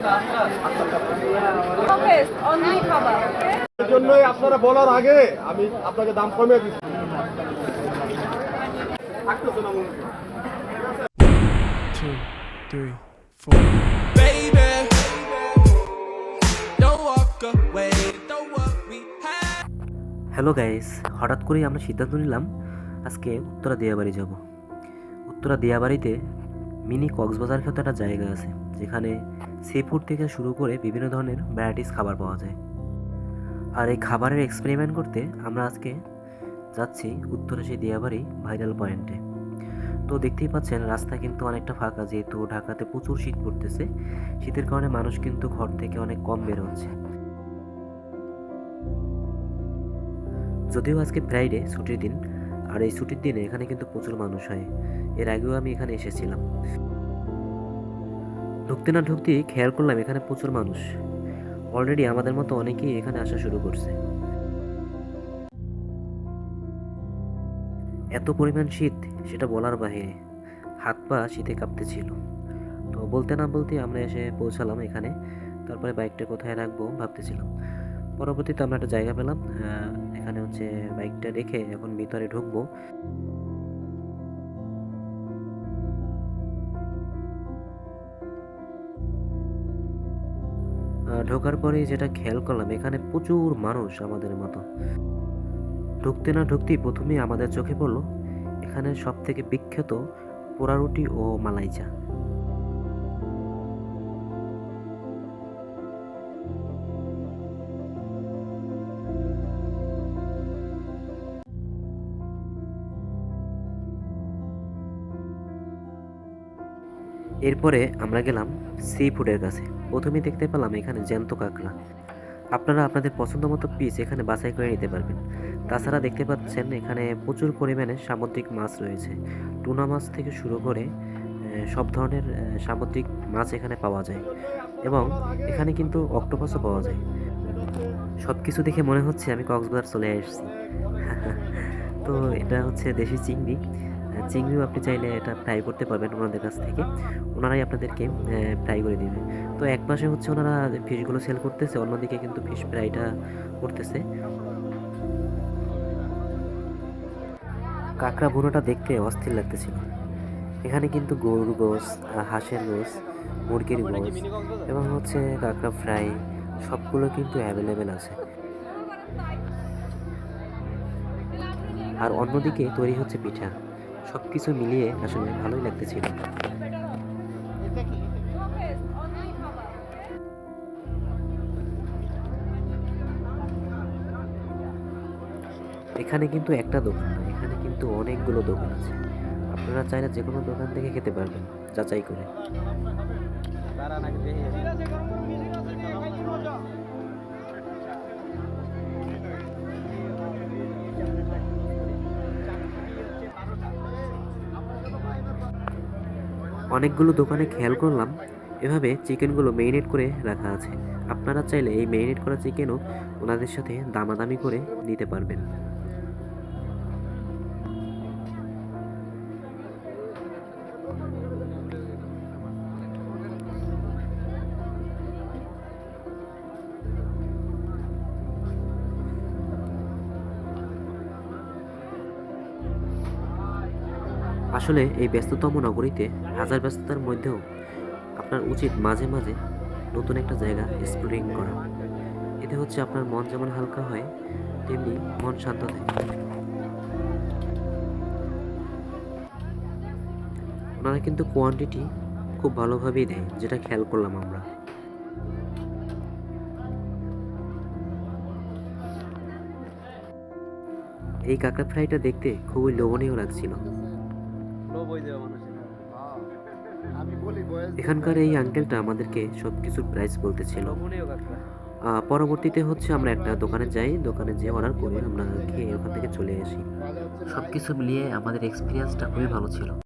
এই জন্যই আপনারা বলার আগে আমি আপনাকে দাম কমিয়ে দিচ্ছি। Two, three, four. Baby, don't walk away, don't what we had. Hello guys, হঠাৎ করেই আমরা সিদ্ধান্ত নিলাম আজকে উত্তরা দিয়াবাড়ি যাব। উত্তরা দিয়াবাড়িতে মিনি কক্সবাজার খ্যাত একটা জায়গা আছে, যেখানে সি ফুড থেকে শুরু করে বিভিন্ন ধরনের ভ্যারাইটিস খাবার পাওয়া যায়। আর এই খাবারের এক্সপেরিমেন্ট করতে আমরা আজকে যাচ্ছি উত্তরা সেই দিয়াবাড়ি ভাইরাল পয়েন্টে। তো দেখতেই পাচ্ছেন রাস্তা কিন্তু অনেকটা ফাঁকা, যেহেতু ঢাকাতে প্রচুর শীত পড়তেছে। শীতের কারণে মানুষ কিন্তু ঘর থেকে অনেক কম বের হচ্ছে। যদিও আজকে ফ্রাইডে ছুটির দিন, আর এই ছুটির দিনে এখানে কিন্তু প্রচুর মানুষ হয়। এর আগেও আমি এখানে এসেছিলাম। ঢুকতে না ঢুকতেই খেয়াল করলাম এখানে প্রচুর মানুষ। অলরেডি আমাদের মতো অনেকেই এখানে আসা শুরু করছে। এত পরিমাণ শীত, সেটা বলার বাহিরে। হাত পা শীতে কাঁপতেছিল। তো বলতে না বলতে আমরা এসে পৌঁছালাম এখানে। তারপরে বাইকটা কোথায় রাখবো ভাবতেছিলাম। পরবর্তীতে আমরা একটা জায়গা পেলাম। এখানে হচ্ছে বাইকটা রেখে এখন ভিতরে ঢুকবো। ঢোকার পরে যেটা খেয়াল করলাম, এখানে প্রচুর মানুষ আমাদের মতো। ঢুকতে না ঢুকতেই প্রথমেই আমাদের চোখে পড়লো এখানে সব থেকে বিখ্যাত পোড়া রুটি ও মালাই চা। এরপরে আমরা গেলাম সি ফুডের কাছে। প্রথমেই দেখতে পেলাম এখানে জ্যান্ত কাঁকড়া। আপনারা আপনাদের পছন্দ মতো পিস এখানে বাছাই করে নিতে পারবেন। তাছাড়া দেখতে পাচ্ছেন এখানে প্রচুর পরিমাণে সামুদ্রিক মাছ রয়েছে। টুনা মাছ থেকে শুরু করে সব ধরনের সামুদ্রিক মাছ এখানে পাওয়া যায়, এবং এখানে কিন্তু অক্টোপাসও পাওয়া যায়। সব কিছু দেখে মনে হচ্ছে আমি কক্সবাজার চলে এসেছি। তো এটা হচ্ছে দেশি চিংড়ি। চিংড়িও আপনি চাইলে এটা ফ্রাই করতে পারবেন ওনাদের কাছ থেকে। ওনারাই আপনাদেরকে ফ্রাই করে দেবে। তো এক পাশে হচ্ছে ওনারা ফিশগুলো সেল করতেছে, অন্যদিকে কিন্তু ফিশ ফ্রাইটা করতেছে। কাঁকড়া ভুনোটা দেখতে অস্থির লাগতেছিল। এখানে কিন্তু গরুর গোস, হাঁসের গোস, মুরগির গোস এবং হচ্ছে কাঁকড়া ফ্রাই সবগুলো কিন্তু অ্যাভেলেবেল আছে। আর অন্যদিকে তৈরি হচ্ছে পিঠা। সব কিছু মিলিয়ে আসলে ভালোই লাগতেছিল। এখানে কিন্তু একটা দোকান না, এখানে কিন্তু অনেকগুলো দোকান আছে। আপনারা চাইলে যে কোনো দোকান থেকে খেতে পারবেন যাচাই করে। অনেকগুলো দোকানে খেয়াল করলাম এভাবে চিকেনগুলো মেরিনেট করে রাখা আছে। আপনারা চাইলে এই মেরিনেট করা চিকেনও ওনাদের সাথে দামাদামি করে নিতে পারবেন। আসলে এই ব্যস্ততম নগরীতে হাজার ব্যস্ততার মধ্যেও আপনার উচিত মাঝে মাঝে নতুন একটা জায়গা এক্সপ্লোরিং করা। এতে হচ্ছে আপনার মন যেমন হালকা হয়, তেমনি মন শান্ত থাকে। ওনারা কিন্তু কোয়ান্টিটি খুব ভালোভাবেই দেয়, যেটা খেয়াল করলাম আমরা। এই কাঁকড়া ফ্রাইটা দেখতে খুবই লোভনীয় লাগছিল। এখানকার এই আঙ্কেলটা আমাদেরকে সবকিছুর প্রাইস বলতেছিল। পরবর্তীতে হচ্ছে আমরা একটা দোকানে যাই, দোকানে যেয়ে অর্ডার করে আমরা খেয়ে ওখান থেকে চলে আসি। সবকিছু মিলিয়ে আমাদের এক্সপিরিয়েন্সটা খুবই ভালো ছিল।